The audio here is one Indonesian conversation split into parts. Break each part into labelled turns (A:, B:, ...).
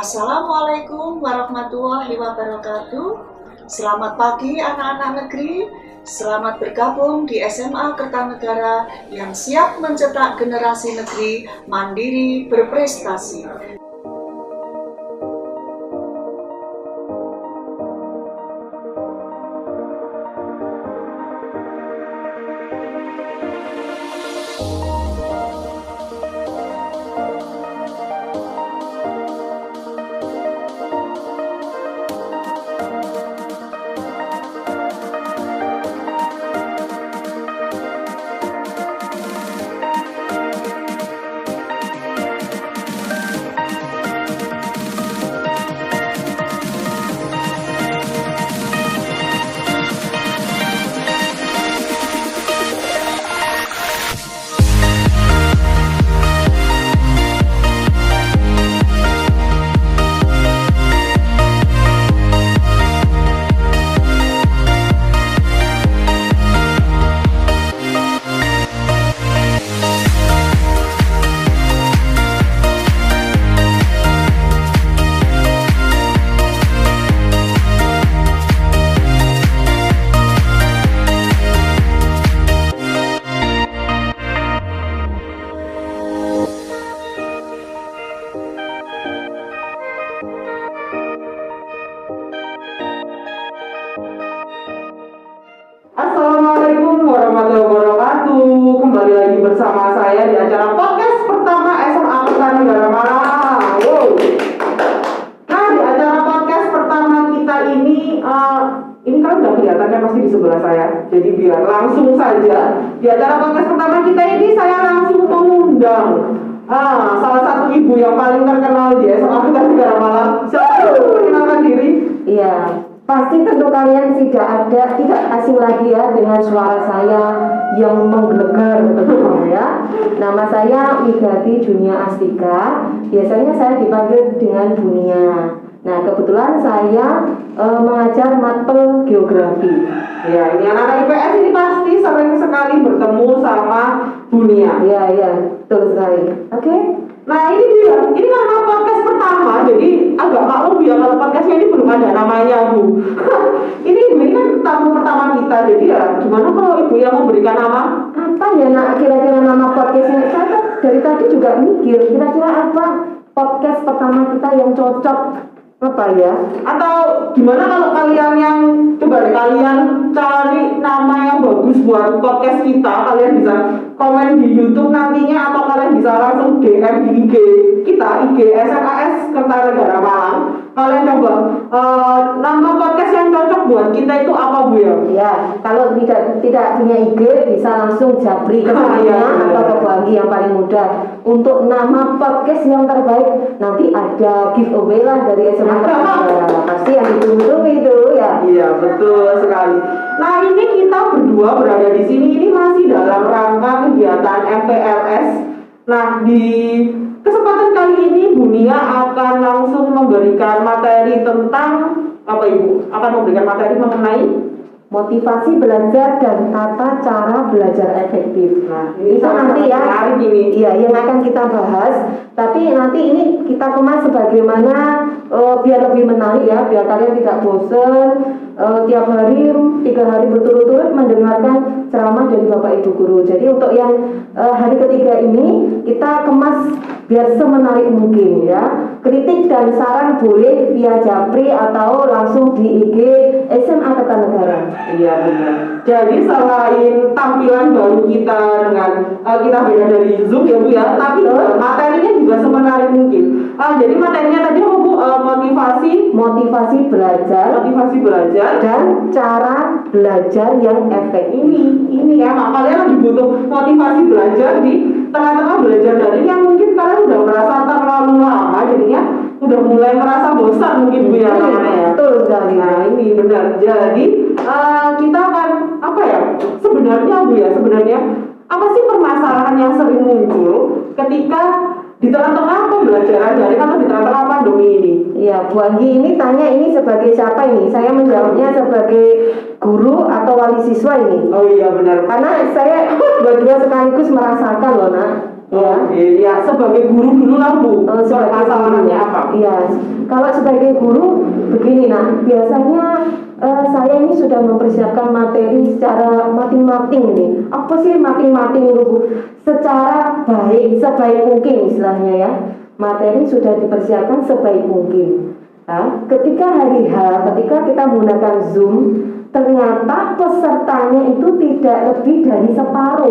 A: Assalamualaikum warahmatullahi wabarakatuh. Selamat pagi anak-anak negeri. Selamat bergabung di SMA Kertanegara yang siap mencetak generasi negeri mandiri berprestasi.
B: Assalamualaikum warahmatullahi wabarakatuh. Kembali lagi bersama saya di acara podcast pertama SMA Kertanegara Malang. Wow. Nah, di acara podcast pertama kita ini kan udah kelihatan kan pasti di sebelah saya. Jadi biar langsung saja di acara podcast pertama kita ini saya langsung mengundang salah satu ibu yang paling terkenal di SMA Kertanegara Malang. Siapa? Perkenalkan diri.
C: Iya, pasti tentu kalian tidak asing lagi ya dengan suara saya yang menggelegar ya. Nama saya Wigati Dunia Astika. Biasanya saya dipanggil dengan Dunia. Nah, kebetulan saya mengajar mapel geografi.
B: Ya, ini anak-anak IPS ini pasti sering sekali bertemu sama Dunia.
C: Iya, betul sekali. Oke.
B: Nah, ini dia. Ini karena podcast pertama, jadi agak maklum ya kalau podcastnya ini belum ada namanya, Bu. ini kan tamu pertama kita, jadi ya gimana kalau Ibu yang memberikan nama?
C: Apa ya nak kira-kira nama podcastnya? Saya tuh dari tadi juga mikir kira-kira apa podcast pertama kita yang cocok apa ya?
B: Atau gimana kalau kalian yang coba deh kalian cari nama yang bagus buat podcast kita, kalian bisa komen di YouTube nantinya atau kalian bisa langsung DM di IG kita, IG SMAS Kertanegara Malang. Kalian coba nama podcast yang cocok buat kita itu apa, Bu ya?
C: Ya, kalau tidak punya IG bisa langsung japri ke saya atau ke Bu Anggi yang paling mudah. Untuk nama podcast yang terbaik nanti ada giveaway lah dari SMA Kertanegara. Pasti yang ditunggu itu ya.
B: Iya, betul sekali. Nah, ini kita berdua berada di sini ini masih dalam rangka kegiatan MPLS. Nah, di kesempatan kali ini Bu Nia akan langsung memberikan materi tentang apa, Ibu? Akan memberikan materi mengenai
C: motivasi belajar dan tata cara belajar efektif.
B: Nah, ini
C: itu nanti ya.
B: Hari ini.
C: Iya, yang akan kita bahas. Tapi nanti ini kita kemas sebagaimana biar lebih menarik ya, biar kalian tidak bosan tiap hari 3 hari berturut-turut mendengarkan ceramah dari Bapak Ibu guru. Jadi untuk yang hari ketiga ini kita kemas biar semenarik mungkin ya. Kritik dan saran boleh via Japri atau langsung di IG SMA Kertanegara.
B: Iya, benar. Jadi selain tampilan baru kita dengan kita beda dari Zoom ya, Bu ya, tapi materinya juga semenarik mungkin. Jadi materinya tadi apa, Bu? Motivasi belajar
C: dan cara belajar yang efektif.
B: Ini ya, kalian lagi butuh motivasi belajar di tengah-tengah belajar daring yang mungkin kalian udah merasa terlalu lama, jadinya udah mulai merasa bosan mungkin, Bu ya.
C: Betul sekali.
B: Nah, ini benar. Jadi kita akan apa ya? Sebenarnya, Bu ya, apa sih permasalahan yang sering muncul ketika di tengah-tengah pembelajaran daring atau di tengah-tengah pandemi ini?
C: Ya, Bu Anggi ini tanya ini sebagai siapa ini? Saya menjawabnya sebagai guru atau wali siswa ini.
B: Oh iya, benar.
C: Karena saya dua-dua sekaligus merasakan loh, Nak.
B: Ya, sebagai guru dulu lah, Bu.
C: Sebagai
B: masalahnya apa?
C: Iya, Kalau sebagai guru begini nak, biasanya saya ini sudah mempersiapkan materi secara mating-mating nih. Apa sih mating-mating itu Bu? Secara baik, sebaik mungkin istilahnya ya. Materi sudah dipersiapkan sebaik mungkin. Nah, ketika hari H, ketika kita menggunakan Zoom, ternyata pesertanya itu tidak lebih dari separuh.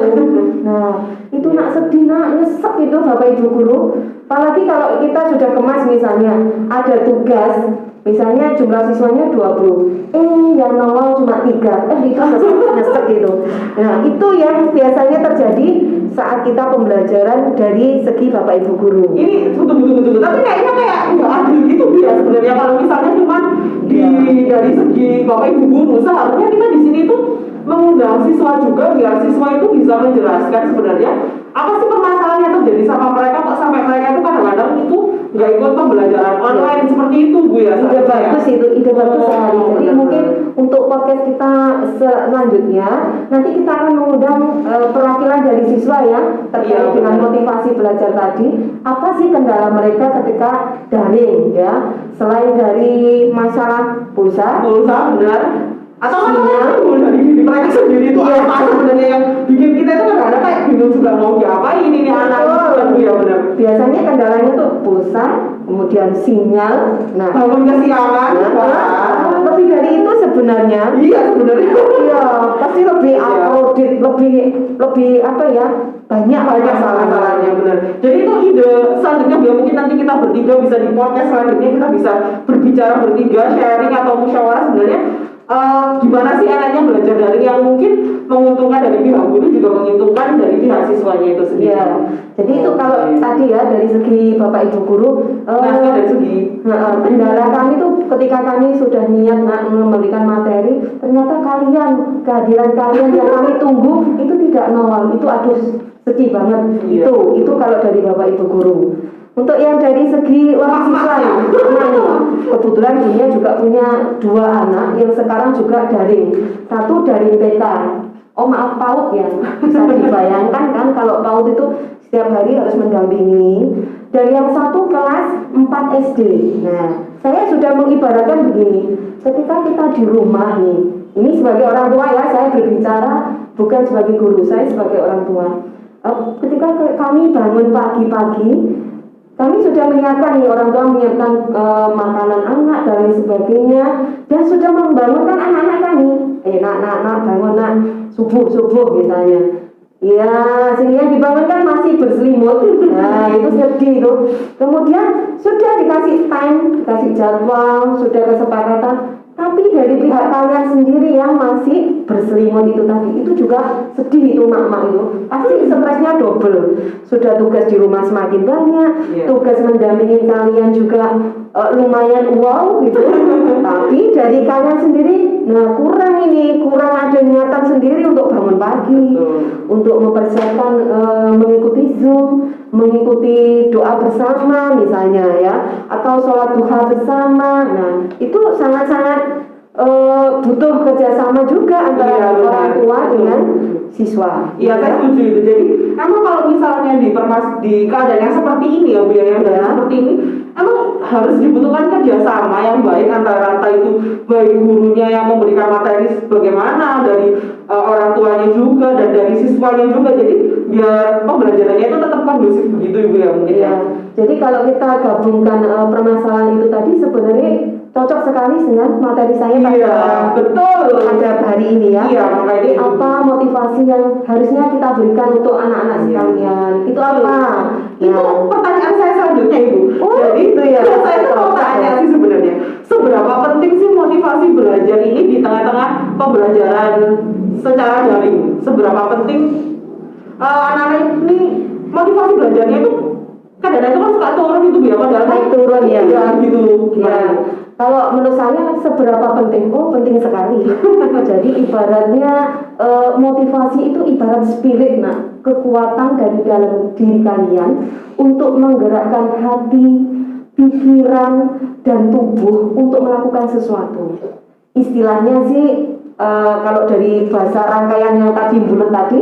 C: Nah, itu nak sedih, nak nyesek itu Bapak Ibu guru. Apalagi kalau kita sudah kemas misalnya ada tugas, misalnya jumlah siswanya 20, yang nongol cuma 3, itu nyesek gitu. Nah, itu yang biasanya terjadi saat kita pembelajaran dari segi Bapak Ibu guru.
B: Ini betul. Tapi kayaknya kayak nggak adil gitu Bu ya sebenarnya kalau misalnya cuma dari segi Bapak Ibu guru, seharusnya kita di sini tuh mengundang siswa juga biar siswa itu bisa menjelaskan sebenarnya apa sih permasalahan yang terjadi sama mereka kok sampai mereka itu kadang-kadang itu nggak ikut pembelajaran online seperti itu Bu ya.
C: Ide bagus itu, ide bagus sekali. Jadi mungkin untuk podcast kita selanjutnya nanti kita akan mengundang perwakilan dari siswa ya terkait dengan motivasi belajar tadi. Apa sih kendala mereka ketika daring ya? Selain dari masalah pulsa benar. Atau dari diri mereka sendiri itu apa sebenarnya yang bikin kita itu kadang-kadang kayak bingung juga mau diapain ini anak itu ya benar. Biasanya kendalanya tuh pulsa, kemudian sinyal,
B: bangun kesiangan,
C: lebih dari itu sebenarnya.
B: Iya sebenarnya.
C: Iya, pasti lebih audit, lebih apa ya? Banyak
B: masalahnya benar. Jadi itu ide selanjutnya biar mungkin nanti kita bertiga bisa di podcast selanjutnya kita bisa berbicara bertiga, sharing atau musyawarah sebenarnya. Gimana sih enaknya belajar daring yang mungkin menguntungkan dari pihak guru juga menguntungkan dari pihak siswanya itu sendiri.
C: Ya, jadi itu kalau tadi ya dari segi Bapak Ibu guru,
B: dari segi
C: kendala kami tuh ketika kami sudah niat memberikan materi, ternyata kehadiran kalian yang kami tunggu itu tidak nongol, itu aduh sedih banget.
B: Iya.
C: Itu kalau dari Bapak Ibu guru. Untuk yang dari segi orang siswa, kebetulan dia juga punya 2 anak yang sekarang juga daring. Satu dari TK. Oh maaf PAUD ya, bisa dibayangkan kan kalau PAUD itu setiap hari harus mendampingi. Dan yang satu kelas 4 SD. Nah, saya sudah mengibaratkan begini, ketika kita di rumah nih, ini sebagai orang tua ya, saya berbicara bukan sebagai guru, saya sebagai orang tua. Ketika kami bangun pagi-pagi, kami sudah menyiapkan nih, orang tua menyiapkan makanan anak dan lain sebagainya, dan sudah membangunkan anak-anak kami. Nak bangun nak, subuh misalnya. Ya, sehingga dibangunkan masih berselimut. Nah, itu sedih tuh. Kemudian sudah dikasih time, dikasih jadwal, sudah kesepakatan. Tapi dari pihak kalian sendiri yang masih berselimut itu tadi, itu juga sedih itu mak-mak itu. Pasti stresnya double. Sudah tugas di rumah semakin banyak, tugas mendampingi kalian juga lumayan wow gitu. Tapi dari kalian sendiri, kurang ada niatan sendiri untuk bangun pagi, untuk mempersiapkan mengikuti Zoom, mengikuti doa bersama misalnya ya, atau sholat duha bersama. Nah, itu sangat-sangat butuh kerjasama juga antara orang tua dengan siswa.
B: Iya, saya setuju itu. Jadi emang kalau misalnya di keadaan yang seperti ini ya Bu ya, seperti ini emang harus dibutuhkan kerjasama yang baik antara itu baik gurunya yang memberikan materi bagaimana, dari orang tuanya juga dan dari siswanya juga. Jadi biar pembelajarannya itu tetap kondusif begitu Ibu ya mungkin ya.
C: Jadi kalau kita gabungkan permasalahan itu tadi sebenarnya cocok sekali dengan materi saya pada hari ini ya.
B: Iya, makanya
C: apa motivasi yang harusnya kita berikan untuk anak-anak sekalian? Itu apa?
B: Itu pertanyaan saya selanjutnya Ibu. Jadi
C: itu ya.
B: Saya tuh mau tanya sih sebenarnya, seberapa penting sih motivasi belajar ini di tengah-tengah pembelajaran secara daring? Seberapa penting anak-anak ini motivasi belajarnya itu kadang-kadang itu kan suka turun itu ya, padahal
C: naik turun ya
B: gitu.
C: Ya. Kalau menurut saya seberapa penting? Penting sekali. Jadi ibaratnya motivasi itu ibarat spirit, kekuatan dari dalam diri kalian untuk menggerakkan hati, pikiran, dan tubuh untuk melakukan sesuatu. Istilahnya sih kalau dari bahasa rangkaian yang tadi bulat tadi,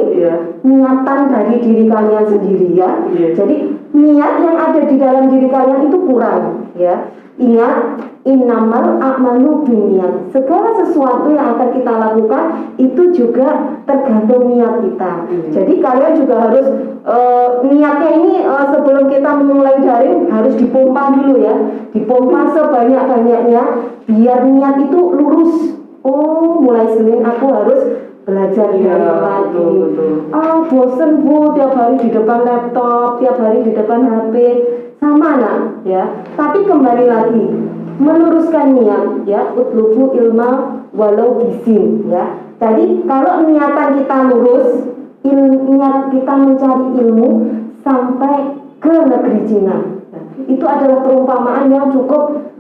C: niatan dari diri kalian sendiri ya. Jadi niat yang ada di dalam diri kalian itu kurang ya. Ingat, innamal a'malu binniyat. Segala sesuatu yang akan kita lakukan itu juga tergantung niat kita. Jadi kalian juga harus niatnya ini sebelum kita memulai daring harus dipompa dulu ya. Dipompa sebanyak-banyaknya biar niat itu lurus. Oh, mulai Senin aku harus belajar lagi. Bosen Bu, tiap hari di depan laptop, tiap hari di depan HP. Sama nak ya, tapi kembali lagi meluruskan niat ya, utlubu ilma walau bisin ya. Jadi kalau niatan kita lurus, niat kita mencari ilmu sampai ke negeri Cina, itu adalah perumpamaan yang cukup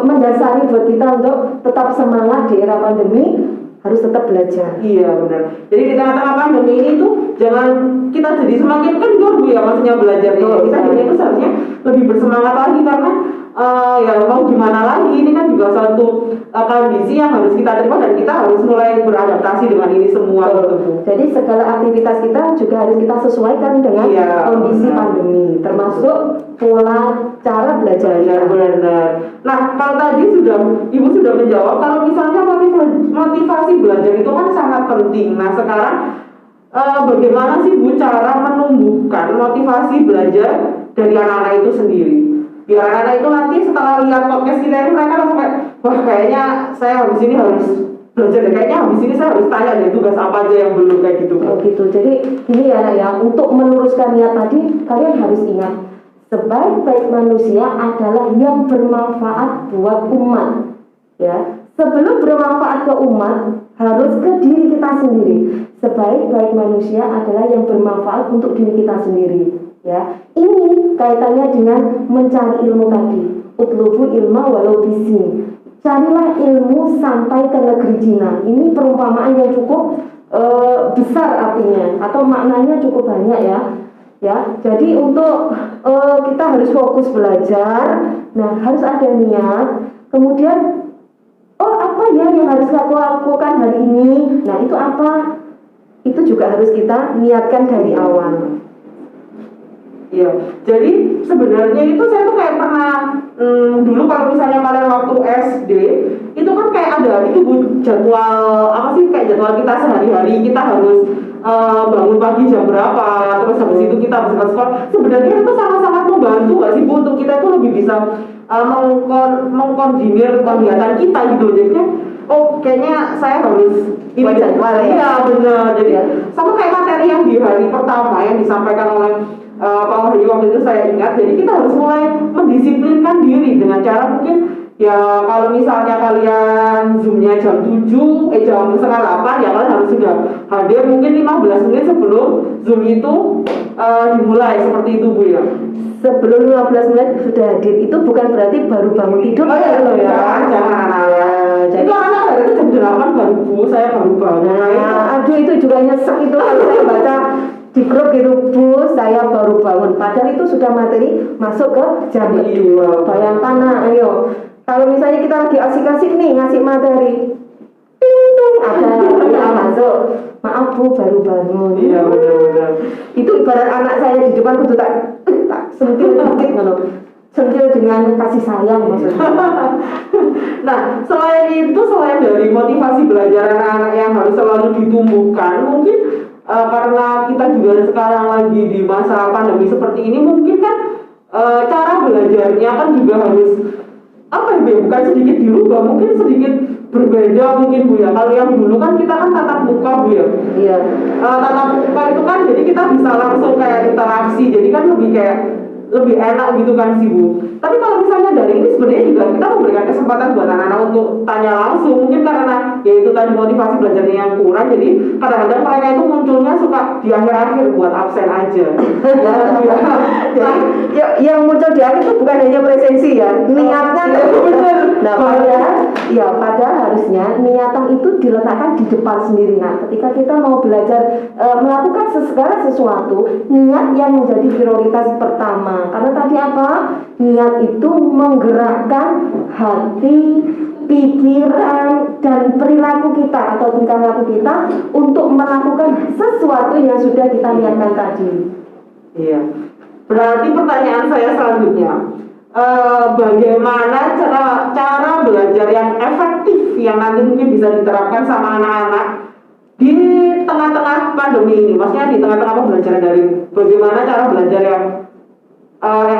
C: mendasari buat kita untuk tetap semangat di era pandemi, harus tetap belajar.
B: Iya benar. Jadi di tengah-tengah pandemi ini tuh jangan kita jadi semakin kendor Bu ya, maksudnya belajarnya. Kita jadi itu seharusnya lebih bersemangat lagi karena ya mau gimana lagi, ini kan juga suatu kondisi yang harus kita terima dan kita harus mulai beradaptasi dengan ini semua.
C: Jadi segala aktivitas kita juga harus kita sesuaikan dengan kondisi pandemi, termasuk pola cara belajar.
B: Benar. Nah kalau tadi Ibu sudah menjawab kalau misalnya motivasi belajar itu kan sangat penting. Nah sekarang bagaimana sih Bu cara menumbuhkan motivasi belajar dari anak-anak itu sendiri? Biar anak-anak itu nanti setelah lihat podcast kita ini mereka langsung kayak, wah kayaknya saya habis ini harus belajar deh, kayaknya habis ini saya harus tanya deh tugas apa aja yang belum kayak gitu.
C: Oh gitu. Jadi ini ya anak ya, untuk meluruskan niat tadi kalian harus ingat, sebaik-baik manusia adalah yang bermanfaat buat umat ya. Sebelum bermanfaat ke umat harus ke diri kita sendiri. Sebaik-baik manusia adalah yang bermanfaat untuk diri kita sendiri ya. Ini kaitannya dengan mencari ilmu tadi, utlubu ilma walau bisin. Carilah ilmu sampai ke negeri Cina. Ini perumpamaan yang cukup besar artinya, atau maknanya cukup banyak ya. Jadi untuk kita harus fokus belajar. Nah harus ada niat. Kemudian apa ya yang harus aku lakukan hari ini? Nah itu apa? Itu juga harus kita niatkan dari awal.
B: Iya, jadi sebenarnya itu saya tuh kayak pernah dulu kalau misalnya kalian waktu SD itu kan kayak ada itu jadwal apa sih, kayak jadwal kita sehari-hari, kita harus bangun pagi jam berapa, terus habis itu kita harus ke sekolah. Sebenarnya itu sangat-sangat membantu gak sih Bu untuk kita itu lebih bisa mengkoordinir kegiatan kita gitu. Jadinya kayaknya saya harus ini jadwal ya. Iya benar. Jadi sama kayak materi yang di hari pertama yang disampaikan oleh Pak Wahyu waktu itu saya ingat. Jadi kita harus mulai mendisiplinkan diri dengan cara mungkin ya kalau misalnya kalian zoomnya jam 7, jam setengah 8 ya kalian harus sudah hadir mungkin 15 menit sebelum zoom itu dimulai, seperti itu Bu ya.
C: Sebelum 15 menit sudah hadir itu bukan berarti baru bangun tidur.
B: Jangan. Jadi anak itu jam 8 baru Bu, saya baru bangun.
C: Aduh itu juga nyesek itu kalau saya baca di grup gitu, Bu saya baru bangun, padahal itu sudah materi masuk ke jam kedua. Bayangkan ayo kalau misalnya kita lagi asik-asik nih ngasih materi, ting ada yang masuk, maaf Bu baru bangun.
B: Iya benar.
C: Itu ibarat anak saya di depan kudu tak sentil dengan kasih sayang maksudnya.
B: Nah selain dari motivasi belajar anak-anak yang harus selalu ditumbuhkan, mungkin karena kita juga sekarang lagi di masa pandemi seperti ini, mungkin kan cara belajarnya kan juga harus bukan sedikit dirubah, mungkin sedikit berbeda mungkin Bu ya. Kalau yang dulu kan kita kan tatap muka Bu ya.
C: Iya.
B: Tatap muka itu kan jadi kita bisa langsung kayak interaksi, jadi kan lebih enak gitu kan sih Bu. Tapi kalau misalnya dari ini sebenarnya juga kita memberikan kesempatan buat anak-anak untuk tanya langsung, mungkin karena ya itu tadi motivasi belajarnya yang kurang, jadi kadang-kadang mereka itu munculnya suka di akhir-akhir buat absen aja.
C: Jadi yang muncul di akhir itu bukan hanya presensi ya, niatnya. Nah padahal harusnya niatan itu diletakkan di depan sendiri. Nah ketika kita mau belajar melakukan segala sesuatu, niat yang menjadi prioritas pertama. Karena tadi apa? Niat itu menggerakkan hati, pikiran dan perilaku kita atau tingkah laku kita untuk melakukan sesuatu yang sudah kita niatkan tadi.
B: Iya. Berarti pertanyaan saya selanjutnya, bagaimana cara belajar yang efektif yang nanti mungkin bisa diterapkan sama anak-anak di tengah-tengah pandemi ini? Maksudnya di tengah-tengah pembelajaran daring, bagaimana cara belajar yang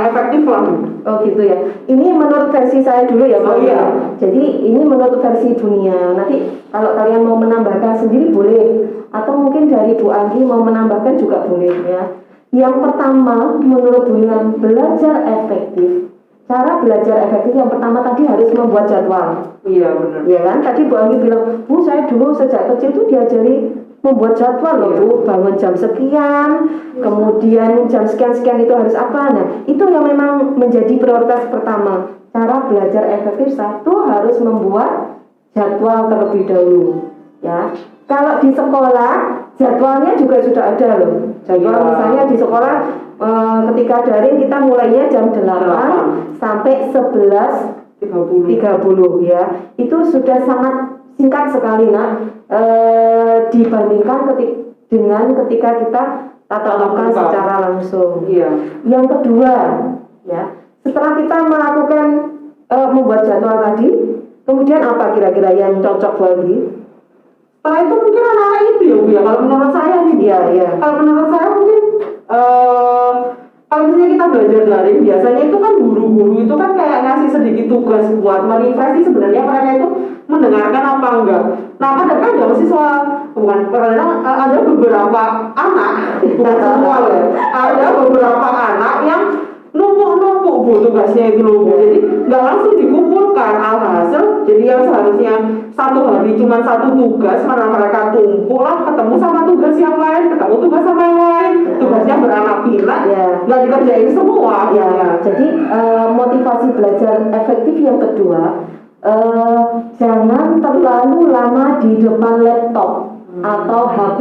B: efektif lah?
C: Oh gitu ya. Ini menurut versi saya dulu ya, Pak.
B: Oh iya.
C: Jadi ini menurut versi dunia. Nanti kalau kalian mau menambahkan sendiri boleh, atau mungkin dari Bu Anggi mau menambahkan juga boleh ya. Yang pertama menurut dunia belajar efektif. Cara belajar efektif yang pertama tadi harus membuat jadwal.
B: Iya benar.
C: Ya kan? Tadi Bu Anggi bilang, Bu saya dulu sejak kecil tuh diajari membuat jadwal loh Bu, bangun jam sekian, kemudian jam sekian-sekian itu harus apa. Nah itu yang memang menjadi prioritas pertama. Cara belajar efektif satu harus membuat jadwal terlebih dahulu ya. Kalau di sekolah jadwalnya juga sudah ada loh. Jadwal misalnya di sekolah ketika daring kita mulainya jam 8 sampai 11.30 ya. Itu sudah sangat singkat sekali dibandingkan dengan ketika kita tatap muka secara langsung.
B: Iya.
C: Yang kedua ya, setelah kita melakukan membuat jadwal tadi, kemudian apa kira-kira yang cocok bagi?
B: Setelah itu mungkin anak-anak itu ya Bu ya, kalau menurut saya nih.
C: Iya.
B: Kalau menurut saya mungkin kalau misalnya kita belajar daring, biasanya itu kan guru-guru itu kan kayak ngasih sedikit tugas buat merefresh sebenarnya mereka itu mendengarkan apa enggak. Nah kadang-kadang ada siswa, kadang ada beberapa anak, bukan semua ya, ada beberapa anak yang numpuk-numpuk Bu tugasnya itu loh Bu. Jadi nggak langsung dikumpulkan, alhasil jadi yang seharusnya satu hari cuma satu tugas, karena mereka tumpuk lah, ketemu sama tugas yang lain, ketemu tugas sama yang lain, tugasnya beranak pinak, nggak dikerjain semua
C: ya. Jadi motivasi belajar efektif yang kedua, jangan terlalu lama di depan laptop atau HP.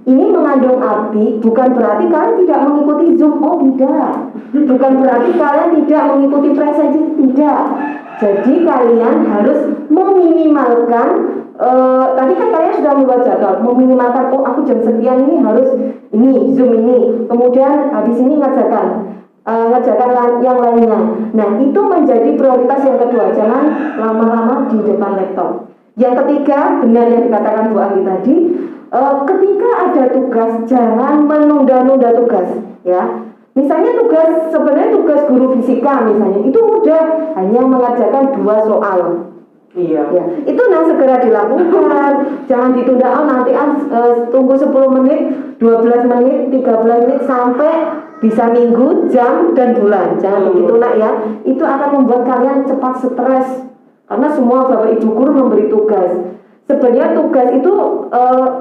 C: Ini mengandung arti bukan berarti kalian tidak mengikuti Zoom, oh tidak. Bukan berarti kalian tidak mengikuti presensi, tidak. Jadi kalian harus meminimalkan, tadi kan kalian sudah membuat jadwal, meminimalkan, oh aku jam sekian ini harus ini, Zoom ini, kemudian habis ini ngerjakan yang lainnya. Nah itu menjadi prioritas yang kedua, jangan lama-lama di depan laptop. Yang ketiga, benar yang dikatakan Bu Anggi tadi, ketika ada tugas jangan menunda-nunda tugas ya. Misalnya sebenarnya tugas guru fisika misalnya itu mudah, hanya mengerjakan 2 soal.
B: Iya.
C: Ya, itu segera dilakukan, jangan ditunda. Nanti tunggu 10 menit, 12 menit, 13 menit sampai bisa minggu, jam dan bulan. Jangan begitu ya. Itu akan membuat kalian cepat stres karena semua Bapak Ibu guru memberi tugas. Sebenarnya tugas itu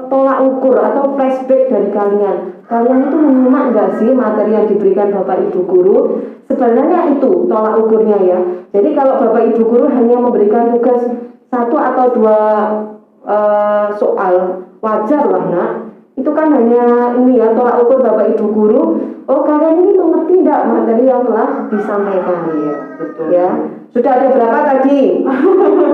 C: tolak ukur atau flashback dari kalian. Kalian itu menyimak nggak sih materi yang diberikan Bapak Ibu guru? Sebenarnya itu tolak ukurnya ya. Jadi kalau Bapak Ibu guru hanya memberikan tugas 1 atau 2 soal, wajar lah nak. Itu kan hanya ini ya tolak ukur Bapak Ibu guru. Oh kalian ini mengerti tidak materi yang telah disampaikan ya?
B: Betul.
C: Ya. Sudah ada berapa tadi?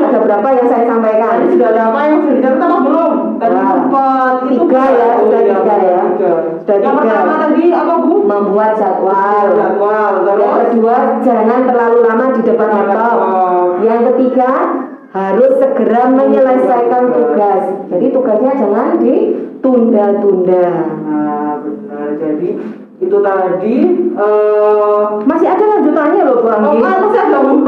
C: Ada berapa yang saya sampaikan?
B: Sudah ada apa yang sudah dicatat apa belum? Tadi sempat
C: 3 ya, sudah 3 ya. Sudah 3.
B: Yang pertama tadi apa Bu?
C: Membuat jadwal. Yang kedua, jangan terlalu lama di depan laptop. Yang ketiga, harus segera menyelesaikan tugas. Jadi tugasnya jangan ditunda-tunda.
B: Nah, benar. Jadi itu tadi
C: masih ada lanjutannya loh Bu Anggi.
B: Masih ada Bu.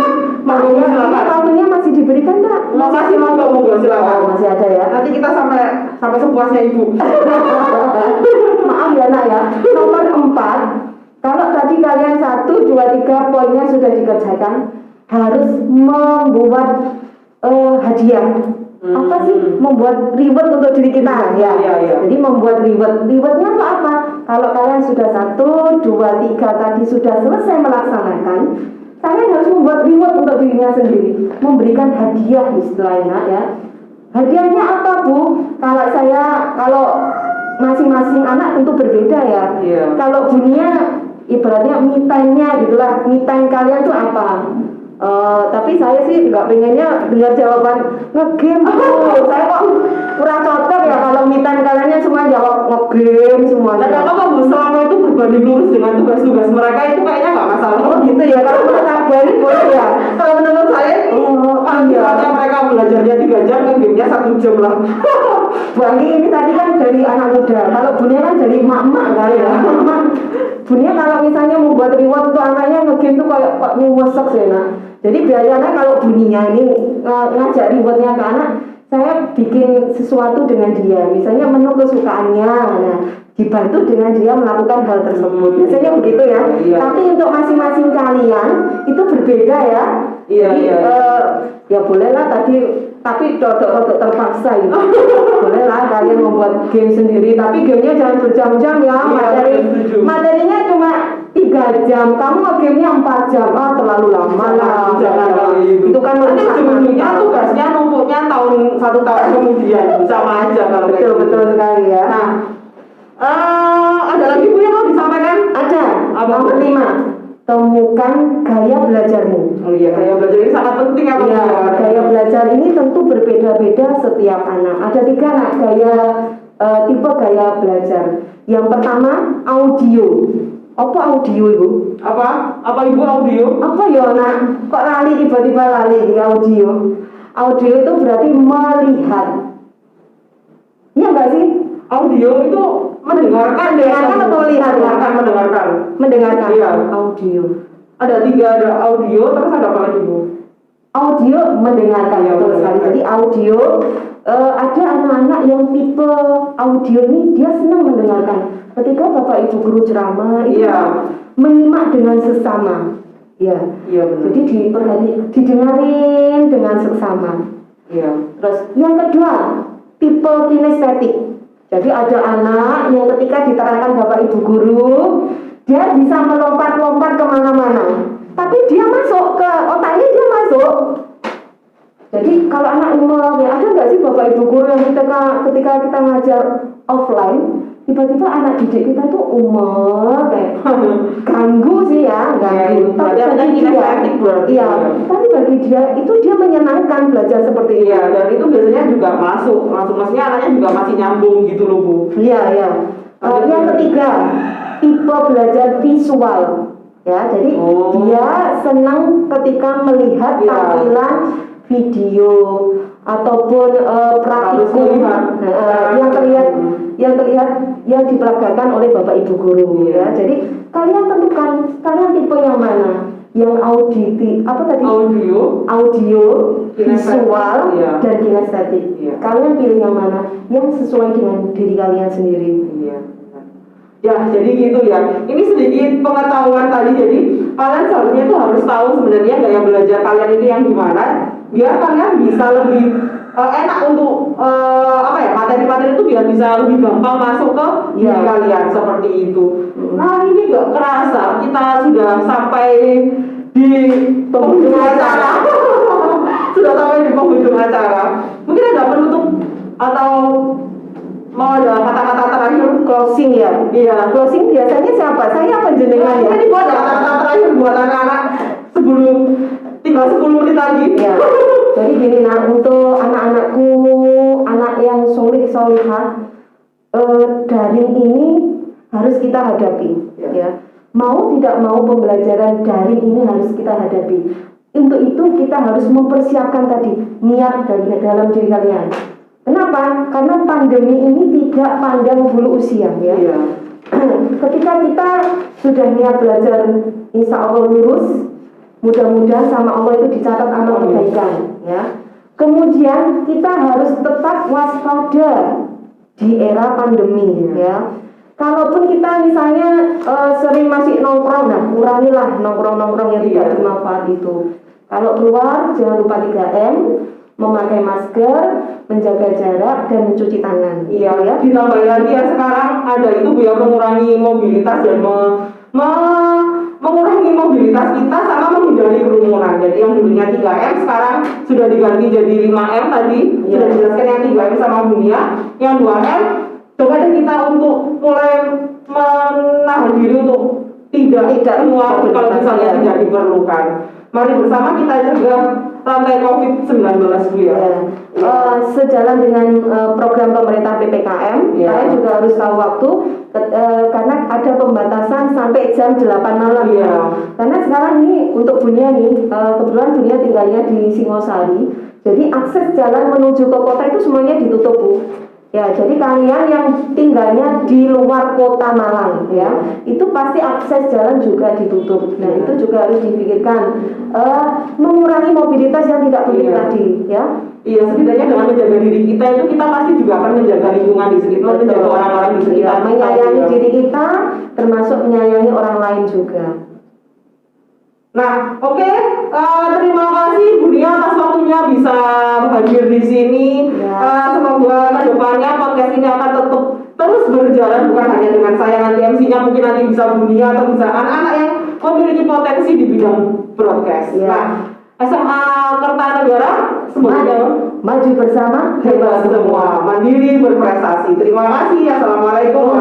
C: Waktunya masih diberikan enggak?
B: Masih mau silakan.
C: Masih ada ya.
B: Nanti kita sampai sepuasnya Ibu.
C: Maaf ya nak ya. Nomor 4, kalau tadi kalian 1, 2, 3 poinnya sudah dikerjakan, harus membuat hadiah. Apa sih? Membuat reward untuk diri kita ya. Jadi membuat rewardnya untuk apa? Kalau kalian sudah 1, 2, 3 tadi sudah selesai melaksanakan, kalian harus membuat reward untuk dirinya sendiri, memberikan hadiah istilahnya ya. Hadiahnya apa Bu? Kalau masing-masing anak tentu berbeda ya. Kalau dunia ibaratnya me time-nya gitulah. Me time kalian tuh apa? Tapi saya sih nggak pengennya dengar jawaban ngegame tuh. Saya kok kurang cocok ya kalau mitan kalian semua jawab ngegame semua.
B: Dan kalau bagus selama itu berbanding lurus dengan tugas-tugas mereka itu kayaknya nggak masalah.
C: Oh gitu ya, kalau menurut kalian boleh ya.
B: Kalau menurut saya,
C: Iya.
B: mereka belajarnya 3 jam, kan gamenya 1 jam lah.
C: Bagi ini tadi kan dari anak muda, kalau Bunia kan dari emak-emak kan ya. Bunia kalau misalnya mau buat reward untuk anaknya ngegame tuh kayak kok nyuwesek sih nak. Jadi biasanya kalau Bunia ini ngajak rewardnya ke anak, saya bikin sesuatu dengan dia, misalnya menu kesukaannya, nah dibantu dengan dia melakukan hal tersebut. Biasanya begitu ya.
B: Iya.
C: Tapi untuk masing-masing kalian itu berbeda ya.
B: Iya,
C: Jadi,
B: iya.
C: ya bolehlah tadi, tapi rodok-rodok terpaksa itu. Bolehlah kalian membuat game sendiri, tapi gamenya jangan berjam-jam ya.
B: Iya, setuju.
C: Materinya cuma 3 jam, kamu gamenya 4 jam, terlalu lama lah.
B: Jangan kali itu.
C: Itu kan
B: nanti
C: merusak
B: ujung-ujungnya
C: mental.
B: tugasnya numpuknya 1 tahun kemudian, sama aja kalau kayak
C: Betul
B: gitu.
C: betul sekali ya.
B: Nah, ada lagi Bu yang mau disampaikan?
C: Ada.
B: Apa?
C: Nomor 5, temukan gaya belajarmu.
B: Oh iya, gaya belajar ini sangat penting ya Bu.
C: Ya, gaya belajar ini tentu berbeda-beda setiap anak. Ada 3 nak tipe gaya belajar. Yang pertama audio. Apa audio itu?
B: Apa Ibu audio?
C: Apa ya nak? Kok lali tiba-tiba lali di audio? Audio itu berarti melihat. Iya nggak sih?
B: Audio itu mendengarkan
C: Mendengarkan atau melihat?
B: Mendengarkan.
C: Mendengarkan
B: Iya.
C: audio.
B: Ada 3, ada audio, terus ada apa lagi Bu?
C: Audio mendengarkan,
B: Iya,
C: betul sekali.
B: mendengarkan.
C: Jadi audio, ada anak-anak yang tipe audio ini dia senang mendengarkan. Ketika Bapak Ibu guru ceramah itu
B: Iya.
C: menyimak dengan sesama. Ya.
B: Iya benar.
C: Jadi didengarin dengan seksama.
B: Iya.
C: Terus yang kedua, tipe kinestetik. Jadi ada anak yang ketika diterangkan Bapak Ibu guru, dia bisa melompat-lompat kemana-mana. Tapi dia masuk ke otaknya, dia masuk. Jadi kalau anak umur ya, ada nggak sih Bapak Ibu guru yang ketika kita ngajar offline, tiba-tiba anak didik kita tuh umur kayak ganggu sih ya, ganggu.
B: Iya, berarti ada kinestetik berarti.
C: Iya, tapi bagi dia itu dia menyenangkan belajar seperti itu.
B: Iya, dan itu biasanya juga masuk maksudnya anaknya juga masih nyambung gitu loh Bu.
C: Iya, iya. Yang ketiga, tipe belajar visual. Ya, jadi dia senang ketika melihat
B: Iya.
C: tampilan video ataupun praktikum yang terlihat yang diperagakan oleh Bapak Ibu guru ya. Jadi kalian tentukan kalian tipe yang mana? Yang audio, visual,
B: iya.
C: dan kinestetik.
B: Iya.
C: Kalian pilih yang mana? Yang sesuai dengan diri kalian sendiri.
B: Iya. Ya, jadi gitu ya. Ini sedikit pengetahuan tadi. Jadi kalian seharusnya tuh harus tahu sebenarnya gaya belajar kalian ini yang gimana, biar kalian bisa lebih enak untuk materi-materi itu biar bisa lebih gampang masuk ke diri kalian seperti itu. Nah, ini gak kerasa kita sudah sampai di penghujung acara. Sudah sampai di penghujung acara. Mungkin ada penutup atau mau ada kata-kata terakhir?
C: Closing ya?
B: Iya.
C: Closing biasanya siapa? Saya apa jenengan ya?
B: Ini buat kata-kata terakhir buat anak-anak sebelum tinggal 10 menit lagi.
C: Ya. Jadi gini nak, untuk anak-anakku, anak yang solihah, daring ini harus kita hadapi. Ya. Mau tidak mau pembelajaran daring ini harus kita hadapi. Untuk itu kita harus mempersiapkan tadi niat dari dalam diri kalian. Kenapa? Karena pandemi ini tidak pandang bulu usia ya.
B: Iya.
C: Ketika kita sudah niat belajar, insya Allah lurus, mudah-mudahan sama Allah itu dicatat amal kebaikan ya. Kemudian kita harus tetap waspada di era pandemi ya. Kalaupun kita misalnya sering masih nongkrong, nah kurangilah nongkrong-nongkrong yang tidak bermanfaat itu. Kalau keluar jangan lupa 3M, memakai masker, menjaga jarak, dan mencuci tangan.
B: Iya, ya. Ditambah lagi ya sekarang ada itu biar mengurangi mobilitas dan mengurangi mobilitas kita sama menghindari kerumunan. Jadi yang dulunya 3M sekarang sudah diganti jadi 5M tadi. Sudah dijelaskan yang 3M sama dunia. Yang 2M coba deh kita untuk mulai menahan diri untuk tidak keluar kalau misalnya tidak diperlukan. Mari bersama kita jaga rantai COVID-19 Bu ya.
C: Sejalan dengan program pemerintah PPKM, saya juga harus tahu waktu karena ada pembatasan sampai jam 8 malam. Karena sekarang ini untuk Bunia nih, kebetulan Bunia tinggalnya di Singosari, jadi akses jalan menuju ke kota itu semuanya ditutup Bu. Ya, jadi kalian yang tinggalnya di luar kota Malang ya, itu pasti akses jalan juga ditutup. Nah, itu juga harus dipikirkan, mengurangi mobilitas yang tidak penting tadi ya.
B: Iya, setidaknya dengan menjaga diri kita itu kita pasti juga akan menjaga lingkungan di sekitar, menjaga orang-orang di sekitar.
C: Menyayangi diri kita, termasuk menyayangi orang lain juga.
B: Nah, oke, terima kasih Bu Nia atas waktunya bisa hadir di sini. Semoga kedepannya podcast ini akan tetap terus berjalan, bukan hanya dengan saya nanti MC-nya, mungkin nanti bisa Bu Nia atau bisa anak-anak yang memiliki potensi di bidang broadcast. Nah, SMA Kertanegara semoga
C: maju bersama,
B: hebat semua, mandiri berprestasi. Terima kasih. Assalamualaikum.